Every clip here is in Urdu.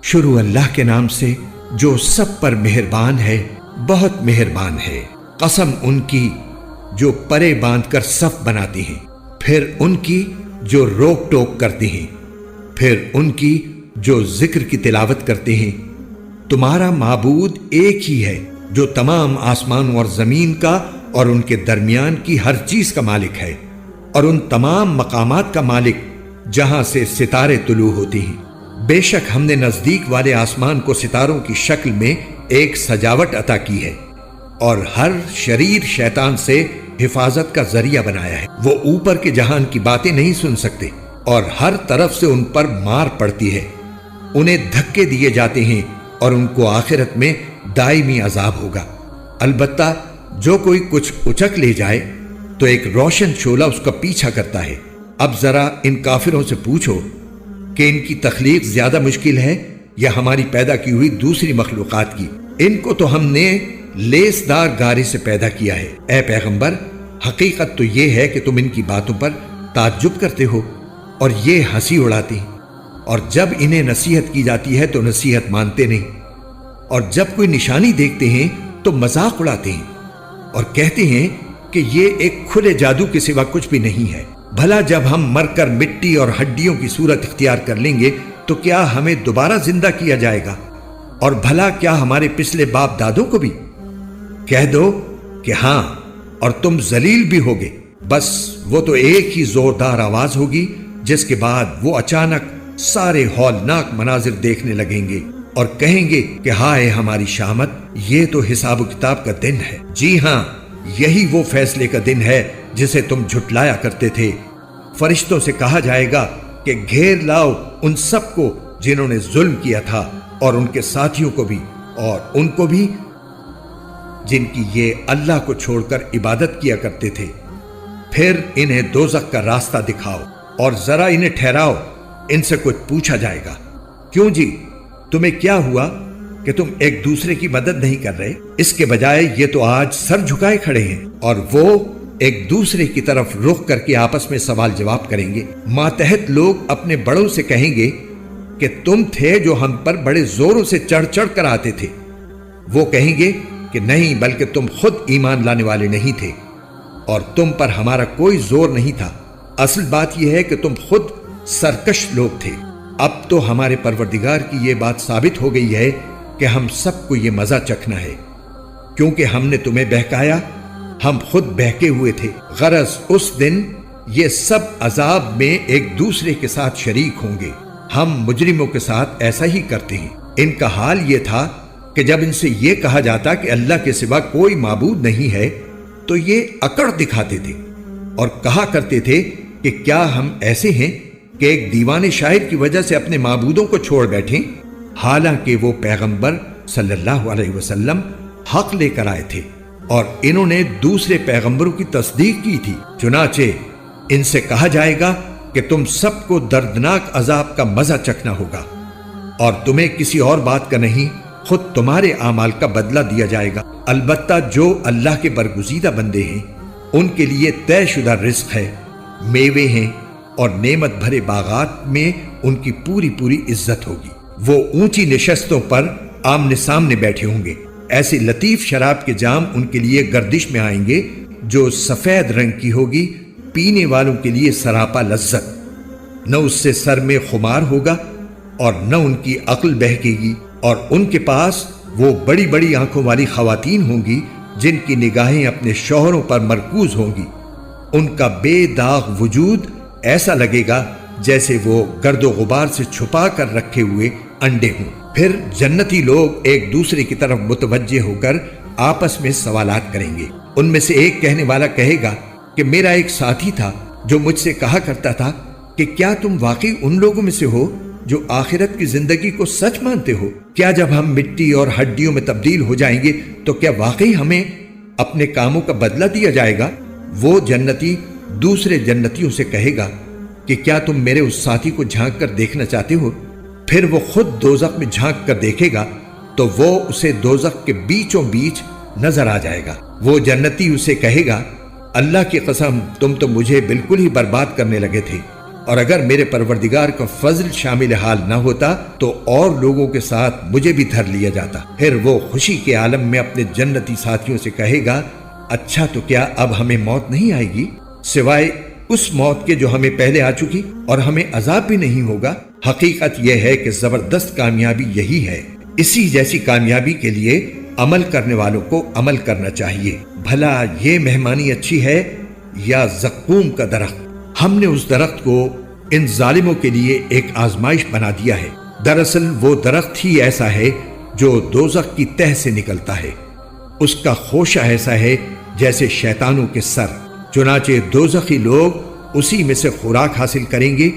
شروع اللہ کے نام سے جو سب پر مہربان ہے، بہت مہربان ہے۔ قسم ان کی جو پرے باندھ کر صف بناتی ہیں، پھر ان کی جو روک ٹوک کرتی ہیں، پھر ان کی جو ذکر کی تلاوت کرتے ہیں۔ تمہارا معبود ایک ہی ہے جو تمام آسمانوں اور زمین کا اور ان کے درمیان کی ہر چیز کا مالک ہے، اور ان تمام مقامات کا مالک جہاں سے ستارے طلوع ہوتی ہیں۔ بے شک ہم نے نزدیک والے آسمان کو ستاروں کی شکل میں ایک سجاوٹ عطا کی ہے، اور ہر شریر شیطان سے حفاظت کا ذریعہ بنایا ہے۔ وہ اوپر کے جہان کی باتیں نہیں سن سکتے، اور ہر طرف سے ان پر مار پڑتی ہے۔ انہیں دھکے دیے جاتے ہیں اور ان کو آخرت میں دائمی عذاب ہوگا۔ البتہ جو کوئی کچھ اچک لے جائے تو ایک روشن شعلہ اس کا پیچھا کرتا ہے۔ اب ذرا ان کافروں سے پوچھو کہ ان کی تخلیق زیادہ مشکل ہے یا ہماری پیدا کی ہوئی دوسری مخلوقات کی؟ ان کو تو ہم نے لیسدار گارے سے پیدا کیا ہے۔ اے پیغمبر، حقیقت تو یہ ہے کہ تم ان کی باتوں پر تعجب کرتے ہو اور یہ ہنسی اڑاتے ہیں، اور جب انہیں نصیحت کی جاتی ہے تو نصیحت مانتے نہیں، اور جب کوئی نشانی دیکھتے ہیں تو مذاق اڑاتے ہیں اور کہتے ہیں کہ یہ ایک کھلے جادو کے سوا کچھ بھی نہیں ہے۔ بھلا جب ہم مر کر مٹی اور ہڈیوں کی صورت اختیار کر لیں گے تو کیا ہمیں دوبارہ زندہ کیا جائے گا؟ اور بھلا کیا ہمارے پچھلے باپ دادوں کو بھی؟ کہہ دو کہ ہاں، اور تم ذلیل بھی ہوگے۔ بس وہ تو ایک ہی زوردار آواز ہوگی جس کے بعد وہ اچانک سارے ہولناک مناظر دیکھنے لگیں گے اور کہیں گے کہ ہائے ہماری شامت، یہ تو حساب و کتاب کا دن ہے۔ جی ہاں، یہی وہ فیصلے کا دن ہے جسے تم جھٹلایا کرتے تھے۔ فرشتوں سے کہا جائے گا کہ گھیر لاؤ ان سب کو جنہوں نے ظلم کیا تھا، اور ان کے ساتھیوں کو بھی، اور ان کو بھی جن کی یہ اللہ کو چھوڑ کر عبادت کیا کرتے تھے۔ پھر انہیں دوزخ کا راستہ دکھاؤ اور ذرا انہیں ٹھہراؤ، ان سے کچھ پوچھا جائے گا۔ کیوں جی، تمہیں کیا ہوا کہ تم ایک دوسرے کی مدد نہیں کر رہے؟ اس کے بجائے یہ تو آج سر جھکائے کھڑے ہیں، اور وہ ایک دوسرے کی طرف رخ کر کے آپس میں سوال جواب کریں گے۔ ماتحت لوگ اپنے بڑوں سے کہیں گے کہ تم تھے جو ہم پر بڑے زوروں سے چڑھ چڑھ کر آتے تھے۔ وہ کہیں گے کہ نہیں، بلکہ تم خود ایمان لانے والے نہیں تھے، اور تم پر ہمارا کوئی زور نہیں تھا۔ اصل بات یہ ہے کہ تم خود سرکش لوگ تھے۔ اب تو ہمارے پروردگار کی یہ بات ثابت ہو گئی ہے کہ ہم سب کو یہ مزہ چکھنا ہے، کیونکہ ہم نے تمہیں بہکایا، ہم خود بہکے ہوئے تھے۔ غرض اس دن یہ سب عذاب میں ایک دوسرے کے ساتھ شریک ہوں گے۔ ہم مجرموں کے ساتھ ایسا ہی کرتے ہیں۔ ان کا حال یہ تھا کہ جب ان سے یہ کہا جاتا کہ اللہ کے سوا کوئی معبود نہیں ہے تو یہ اکڑ دکھاتے تھے اور کہا کرتے تھے کہ کیا ہم ایسے ہیں کہ ایک دیوانے شاعر کی وجہ سے اپنے معبودوں کو چھوڑ بیٹھیں؟ حالانکہ وہ پیغمبر صلی اللہ علیہ وسلم حق لے کر آئے تھے اور انہوں نے دوسرے پیغمبروں کی تصدیق کی تھی۔ چنانچہ ان سے کہا جائے گا کہ تم سب کو دردناک عذاب کا مزہ چکھنا ہوگا، اور تمہیں کسی اور بات کا نہیں، خود تمہارے اعمال کا بدلہ دیا جائے گا۔ البتہ جو اللہ کے برگزیدہ بندے ہیں ان کے لیے طے شدہ رزق ہے، میوے ہیں، اور نعمت بھرے باغات میں ان کی پوری پوری عزت ہوگی۔ وہ اونچی نشستوں پر آمنے سامنے بیٹھے ہوں گے۔ ایسی لطیف شراب کے جام ان کے لیے گردش میں آئیں گے جو سفید رنگ کی ہوگی، پینے والوں کے لیے سراپا لذت۔ نہ اس سے سر میں خمار ہوگا اور نہ ان کی عقل بہکے گی، اور ان کے پاس وہ بڑی بڑی آنکھوں والی خواتین ہوں گی جن کی نگاہیں اپنے شوہروں پر مرکوز ہوں گی۔ ان کا بے داغ وجود ایسا لگے گا جیسے وہ گرد و غبار سے چھپا کر رکھے ہوئے انڈے ہوں۔ پھر جنتی لوگ ایک دوسرے کی طرف متوجہ ہو کر آپس میں سوالات کریں گے۔ ان میں سے ایک کہنے والا کہے گا کہ میرا ایک ساتھی تھا جو مجھ سے کہا کرتا تھا کہ کیا تم واقعی ان لوگوں میں سے ہو جو آخرت کی زندگی کو سچ مانتے ہو؟ کیا جب ہم مٹی اور ہڈیوں میں تبدیل ہو جائیں گے تو کیا واقعی ہمیں اپنے کاموں کا بدلہ دیا جائے گا؟ وہ جنتی دوسرے جنتیوں سے کہے گا کہ کیا تم میرے اس ساتھی کو جھانک کر دیکھنا چاہتے ہو؟ پھر وہ خود دوزخ میں جھانک کر دیکھے گا تو وہ اسے دوزخ کے بیچوں بیچ نظر آ جائے گا۔ وہ جنتی اسے کہے گا اللہ کی قسم، تم تو مجھے بالکل ہی برباد کرنے لگے تھے، اور اگر میرے پروردگار کا فضل شامل حال نہ ہوتا تو اور لوگوں کے ساتھ مجھے بھی دھر لیا جاتا۔ پھر وہ خوشی کے عالم میں اپنے جنتی ساتھیوں سے کہے گا، اچھا تو کیا اب ہمیں موت نہیں آئے گی سوائے اس موت کے جو ہمیں پہلے آ چکی، اور ہمیں عذاب بھی نہیں ہوگا؟ حقیقت یہ ہے کہ زبردست کامیابی یہی ہے۔ اسی جیسی کامیابی کے لیے عمل کرنے والوں کو عمل کرنا چاہیے۔ بھلا یہ مہمانی اچھی ہے یا زقوم کا درخت؟ ہم نے اس درخت کو ان ظالموں کے لیے ایک آزمائش بنا دیا ہے۔ دراصل وہ درخت ہی ایسا ہے جو دوزخ کی تہ سے نکلتا ہے، اس کا خوشہ ایسا ہے جیسے شیطانوں کے سر۔ چنانچہ دوزخی لوگ اسی میں سے خوراک حاصل کریں گے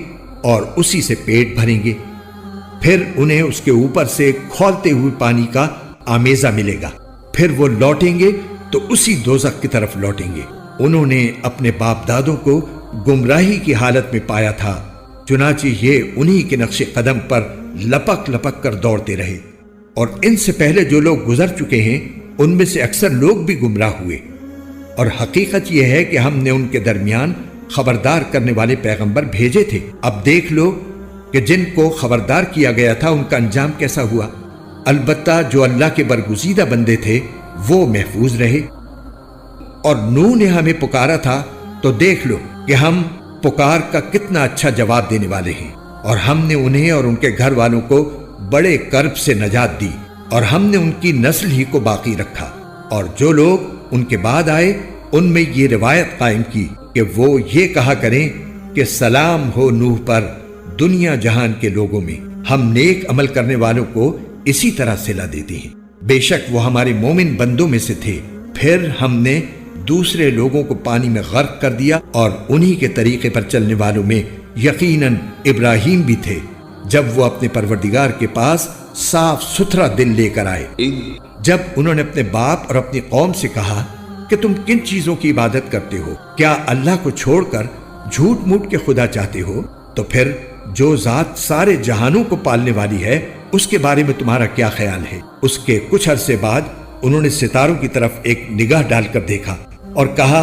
اور اسی سے پیٹ بھریں گے، پھر انہیں اس کے اوپر سے کھولتے ہوئے پانی کا آمیزہ ملے گا، پھر وہ لوٹیں گے تو اسی دوزخ کی طرف لوٹیں گے۔ انہوں نے اپنے باپ دادوں کو گمراہی کی حالت میں پایا تھا، چنانچہ یہ انہی کے نقش قدم پر لپک لپک کر دوڑتے رہے، اور ان سے پہلے جو لوگ گزر چکے ہیں ان میں سے اکثر لوگ بھی گمراہ ہوئے۔ اور حقیقت یہ ہے کہ ہم نے ان کے درمیان خبردار کرنے والے پیغمبر بھیجے تھے۔ اب دیکھ لو کہ جن کو خبردار کیا گیا تھا ان کا انجام کیسا ہوا۔ البتہ جو اللہ کے برگزیدہ بندے تھے وہ محفوظ رہے۔ اور نوح نے ہمیں پکارا تھا تو دیکھ لو کہ ہم پکار کا کتنا اچھا جواب دینے والے ہیں، اور ہم نے انہیں اور ان کے گھر والوں کو بڑے کرب سے نجات دی، اور ہم نے ان کی نسل ہی کو باقی رکھا۔ اور جو لوگ ان کے بعد آئے ان میں یہ روایت قائم کی کہ وہ یہ کہا کریں کہ سلام ہو نوح پر دنیا جہان کے لوگوں میں۔ ہم نیک عمل کرنے والوں کو اسی طرح صلہ دیتے ہیں، بے شک وہ ہمارے مومن بندوں میں سے تھے۔ پھر ہم نے دوسرے لوگوں کو پانی میں غرق کر دیا، اور انہی کے طریقے پر چلنے والوں میں یقیناً ابراہیم بھی تھے، جب وہ اپنے پروردگار کے پاس صاف ستھرا دل لے کر آئے۔ جب انہوں نے اپنے باپ اور اپنی قوم سے کہا کہ تم کن چیزوں کی عبادت کرتے ہو؟ کیا اللہ کو چھوڑ کر جھوٹ موٹ کے خدا چاہتے ہو؟ تو پھر جو ذات سارے جہانوں کو پالنے والی ہے اس کے بارے میں تمہارا کیا خیال ہے؟ اس کے کچھ عرصے بعد انہوں نے ستاروں کی طرف ایک نگاہ ڈال کر دیکھا اور کہا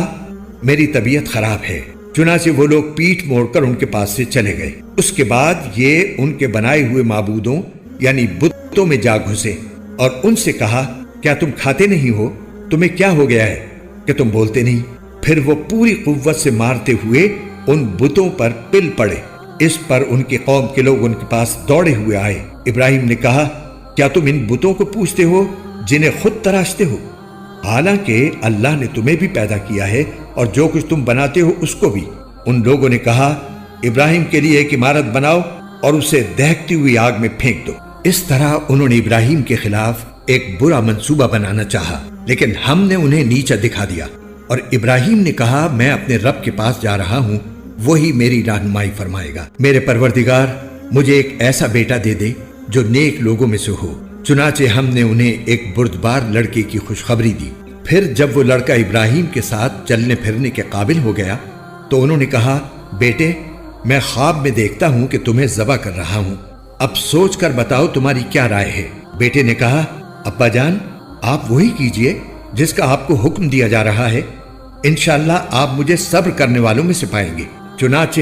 میری طبیعت خراب ہے۔ چنانچہ وہ لوگ پیٹھ موڑ کر ان کے پاس سے چلے گئے۔ اس کے بعد یہ ان کے بنائے ہوئے معبودوں یعنی بتوں میں جا گھسے اور ان سے کہا کیا تم کھاتے نہیں ہو؟ تمہیں کیا ہو گیا ہے کہ تم بولتے نہیں؟ پھر وہ پوری قوت سے مارتے ہوئے ان بتوں پر پل پڑے۔ اس پر ان کی قوم کے لوگ ان کے پاس دوڑے ہوئے آئے۔ ابراہیم نے کہا کیا تم ان بتوں کو پوجتے ہو جنہیں خود تراشتے ہو؟ حالانکہ اللہ نے تمہیں بھی پیدا کیا ہے اور جو کچھ تم بناتے ہو اس کو بھی۔ ان لوگوں نے کہا ابراہیم کے لیے ایک عمارت بناؤ اور اسے دہکتی ہوئی آگ میں پھینک دو۔ اس طرح انہوں نے ابراہیم کے خلاف ایک برا منصوبہ بنانا چاہا، لیکن ہم نے انہیں نیچا دکھا دیا۔ اور ابراہیم نے کہا میں اپنے رب کے پاس جا رہا ہوں، وہی میری رہنمائی فرمائے گا۔ میرے پروردگار مجھے ایک ایسا بیٹا دے دے جو نیک لوگوں میں سے ہو۔ چنانچہ ہم نے انہیں ایک بردبار لڑکے کی خوشخبری دی۔ پھر جب وہ لڑکا ابراہیم کے ساتھ چلنے پھرنے کے قابل ہو گیا تو انہوں نے کہا بیٹے میں خواب میں دیکھتا ہوں کہ تمہیں ذبح کر رہا ہوں، اب سوچ کر بتاؤ تمہاری کیا رائے ہے؟ بیٹے نے کہا ابا جان آپ وہی کیجئے جس کا آپ کو حکم دیا جا رہا ہے، انشاءاللہ آپ مجھے صبر کرنے والوں میں سے پائیں گے۔ چنانچہ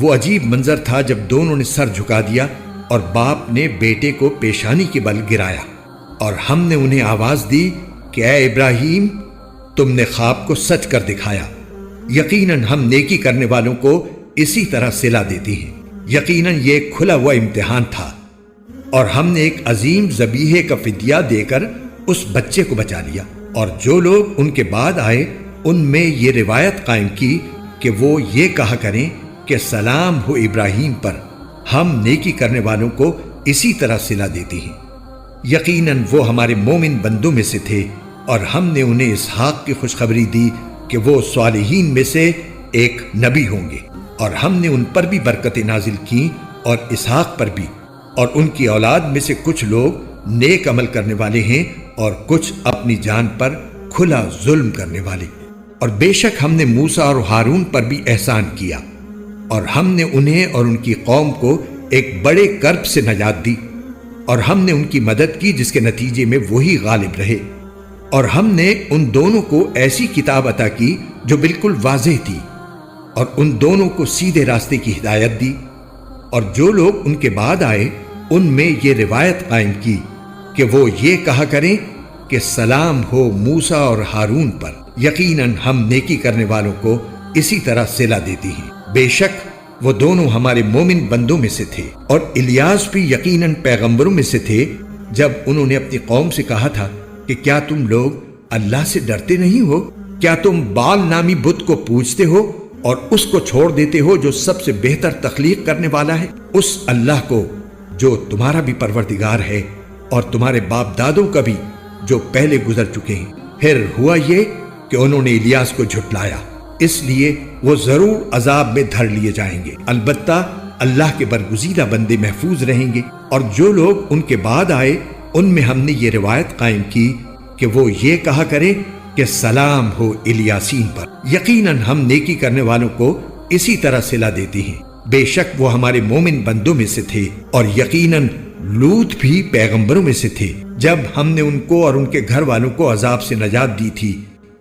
وہ عجیب منظر تھا جب دونوں نے سر جھکا دیا اور باپ نے بیٹے کو پیشانی کے بل گرایا، اور ہم نے انہیں آواز دی کہ اے ابراہیم تم نے خواب کو سچ کر دکھایا، یقیناً ہم نیکی کرنے والوں کو اسی طرح صلہ دیتے ہیں۔ یقیناً یہ ایک کھلا ہوا امتحان تھا، اور ہم نے ایک عظیم ذبیحے کا فدیہ دے کر اس بچے کو بچا لیا۔ اور جو لوگ ان کے بعد آئے ان میں یہ روایت قائم کی کہ وہ یہ کہا کریں کہ سلام ہو ابراہیم پر، ہم نیکی کرنے والوں کو اسی طرح صلہ دیتے ہیں۔ یقیناً وہ ہمارے مومن بندوں میں سے تھے، اور ہم نے انہیں اسحاق کی خوشخبری دی کہ وہ صالحین میں سے ایک نبی ہوں گے، اور ہم نے ان پر بھی برکتیں نازل کی اور اسحاق پر بھی، اور ان کی اولاد میں سے کچھ لوگ نیک عمل کرنے والے ہیں اور کچھ اپنی جان پر کھلا ظلم کرنے والے۔ اور بے شک ہم نے موسیٰ اور ہارون پر بھی احسان کیا، اور ہم نے انہیں اور ان کی قوم کو ایک بڑے کرب سے نجات دی، اور ہم نے ان کی مدد کی جس کے نتیجے میں وہی غالب رہے۔ اور ہم نے ان دونوں کو ایسی کتاب عطا کی جو بالکل واضح تھی، اور ان دونوں کو سیدھے راستے کی ہدایت دی، اور جو لوگ ان کے بعد آئے ان میں یہ روایت قائم کی کہ وہ یہ کہا کریں کہ سلام ہو موسیٰ اور ہارون پر، یقیناً ہم نیکی کرنے والوں کو اسی طرح صلہ دیتی ہیں۔ بے شک وہ دونوں ہمارے مومن بندوں میں سے تھے، اور الیاس بھی یقیناً پیغمبروں میں سے تھے جب انہوں نے اپنی قوم سے کہا تھا کہ کیا تم لوگ اللہ سے ڈرتے نہیں ہو؟ کیا تم بال نامی بت کو پوجتے ہو اور اس کو چھوڑ دیتے ہو جو سب سے بہتر تخلیق کرنے والا ہے، اس اللہ کو جو تمہارا بھی پروردگار ہے اور تمہارے باپ دادوں کا بھی جو پہلے گزر چکے ہیں۔ پھر ہوا یہ کہ انہوں نے الیاس کو جھٹلایا، اس لیے وہ ضرور عذاب میں دھر لیے جائیں گے، البتہ اللہ کے برگزیدہ بندے محفوظ رہیں گے۔ اور جو لوگ ان کے بعد آئے ان میں ہم نے یہ روایت قائم کی کہ وہ یہ کہا کریں کہ سلام ہو الیاسین پر، یقیناً ہم نیکی کرنے والوں کو اسی طرح صلہ دیتی ہیں۔ بے شک وہ ہمارے مومن بندوں میں سے تھے، اور یقیناً لوط بھی پیغمبروں میں سے تھے جب ہم نے ان کو اور ان کے گھر والوں کو عذاب سے نجات دی تھی،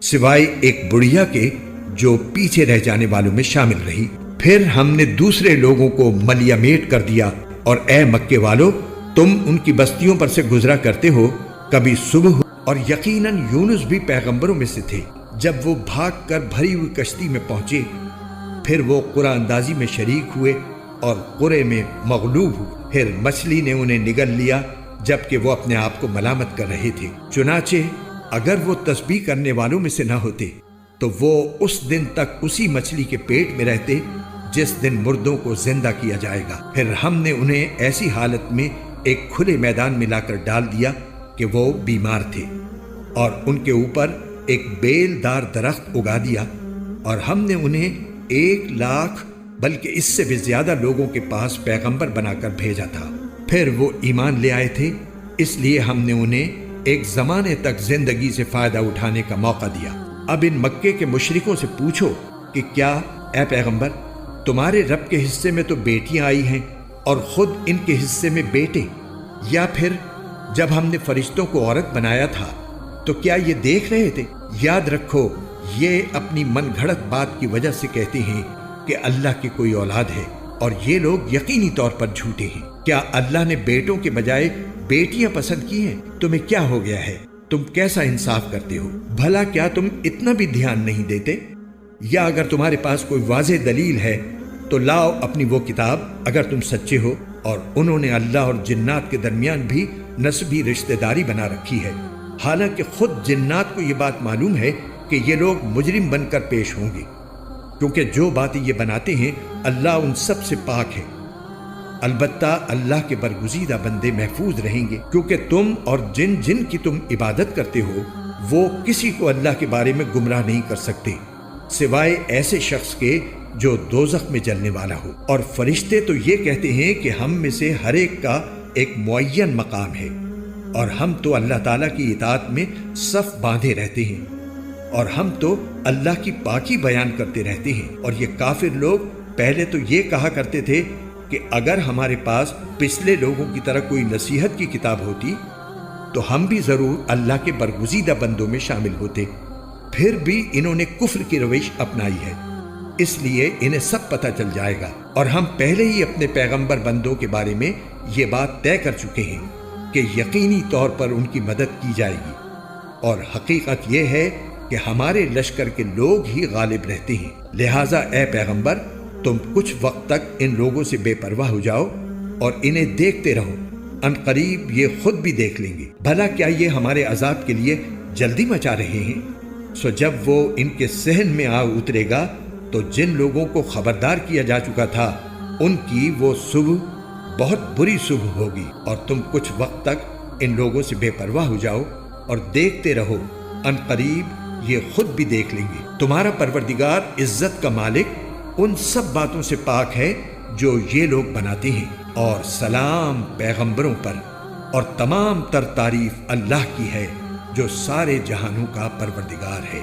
سوائے ایک بڑھیا کے جو پیچھے رہ جانے والوں میں شامل رہی۔ پھر ہم نے دوسرے لوگوں کو ملیا میٹ کر دیا، اور اے مکے والو تم ان کی بستیوں پر سے گزرا کرتے ہو کبھی صبح، اور یقیناً یونس بھی پیغمبروں میں سے تھے جب وہ بھاگ کر بھری ہوئی کشتی میں پہنچے، پھر وہ قرعہ اندازی میں شریک ہوئے اور قرعے میں مغلوب ہوئے، پھر مچھلی نے انہیں نگل لیا جبکہ وہ اپنے آپ کو ملامت کر رہے تھے۔ چنانچہ اگر وہ تسبیح کرنے والوں میں سے نہ ہوتے تو وہ اس دن تک اسی مچھلی کے پیٹ میں رہتے جس دن مردوں کو زندہ کیا جائے گا۔ پھر ہم نے انہیں ایسی حالت میں ایک کھلے میدان میں لا کر ڈال دیا کہ وہ بیمار تھے، اور ان کے اوپر ایک بیل دار درخت اگا دیا، اور ہم نے انہیں 1,00,000 بلکہ اس سے بھی زیادہ لوگوں کے پاس پیغمبر بنا کر بھیجا تھا۔ پھر وہ ایمان لے آئے تھے، اس لیے ہم نے انہیں ایک زمانے تک زندگی سے فائدہ اٹھانے کا موقع دیا۔ اب ان مکے کے مشرکوں سے پوچھو کہ کیا اے پیغمبر تمہارے رب کے حصے میں تو بیٹیاں آئی ہیں اور خود ان کے حصے میں بیٹے، یا پھر جب ہم نے فرشتوں کو عورت بنایا تھا تو کیا یہ دیکھ رہے تھے؟ یاد رکھو یہ اپنی من گھڑت بات کی وجہ سے کہتے ہیں کہ اللہ کی کوئی اولاد ہے، اور یہ لوگ یقینی طور پر جھوٹے ہیں۔ کیا اللہ نے بیٹوں کے بجائے بیٹیاں پسند کی ہیں؟ تمہیں کیا ہو گیا ہے؟ تم کیسا انصاف کرتے ہو؟ بھلا کیا تم اتنا بھی دھیان نہیں دیتے؟ یا اگر تمہارے پاس کوئی واضح دلیل ہے تو لاؤ اپنی وہ کتاب اگر تم سچے ہو۔ اور انہوں نے اللہ اور جنات کے درمیان بھی نسبی رشتہ داری بنا رکھی ہے، حالانکہ خود جنات کو یہ بات معلوم ہے کہ یہ لوگ مجرم بن کر پیش ہوں گے، کیونکہ جو باتیں یہ بناتے ہیں اللہ ان سب سے پاک ہے۔ البتہ اللہ کے برگزیدہ بندے محفوظ رہیں گے، کیونکہ تم اور جن کی تم عبادت کرتے ہو وہ کسی کو اللہ کے بارے میں گمراہ نہیں کر سکتے سوائے ایسے شخص کے جو دوزخ میں جلنے والا ہو۔ اور فرشتے تو یہ کہتے ہیں کہ ہم میں سے ہر ایک کا ایک معین مقام ہے، اور ہم تو اللہ تعالیٰ کی اطاعت میں صف باندھے رہتے ہیں، اور ہم تو اللہ کی پاکی بیان کرتے رہتے ہیں۔ اور یہ کافر لوگ پہلے تو یہ کہا کرتے تھے کہ اگر ہمارے پاس پچھلے لوگوں کی طرح کوئی نصیحت کی کتاب ہوتی تو ہم بھی ضرور اللہ کے برگزیدہ بندوں میں شامل ہوتے۔ پھر بھی انہوں نے کفر کی روش اپنائی ہے، اس لیے انہیں سب پتہ چل جائے گا، اور ہم پہلے ہی اپنے پیغمبر بندوں کے بارے میں یہ بات طے کر چکے ہیں کہ یقینی طور پر ان کی مدد کی جائے گی، اور حقیقت یہ ہے کہ ہمارے لشکر کے لوگ ہی غالب رہتے ہیں۔ لہٰذا اے پیغمبر تم کچھ وقت تک ان لوگوں سے بے پرواہ ہو جاؤ اور انہیں دیکھتے رہو، ان قریب یہ خود بھی دیکھ لیں گے۔ بھلا کیا یہ ہمارے عذاب کے لیے جلدی مچا رہے ہیں؟ سو جب وہ ان کے صحن میں آ اترے گا تو جن لوگوں کو خبردار کیا جا چکا تھا ان کی وہ صبح بہت بری صبح ہوگی، اور تم کچھ وقت تک ان لوگوں سے بے پرواہ ہو جاؤ اور دیکھتے رہو، ان قریب یہ خود بھی دیکھ لیں گے۔ تمہارا پروردگار عزت کا مالک ان سب باتوں سے پاک ہے جو یہ لوگ بناتے ہیں، اور سلام پیغمبروں پر، اور تمام تر تعریف اللہ کی ہے جو سارے جہانوں کا پروردگار ہے۔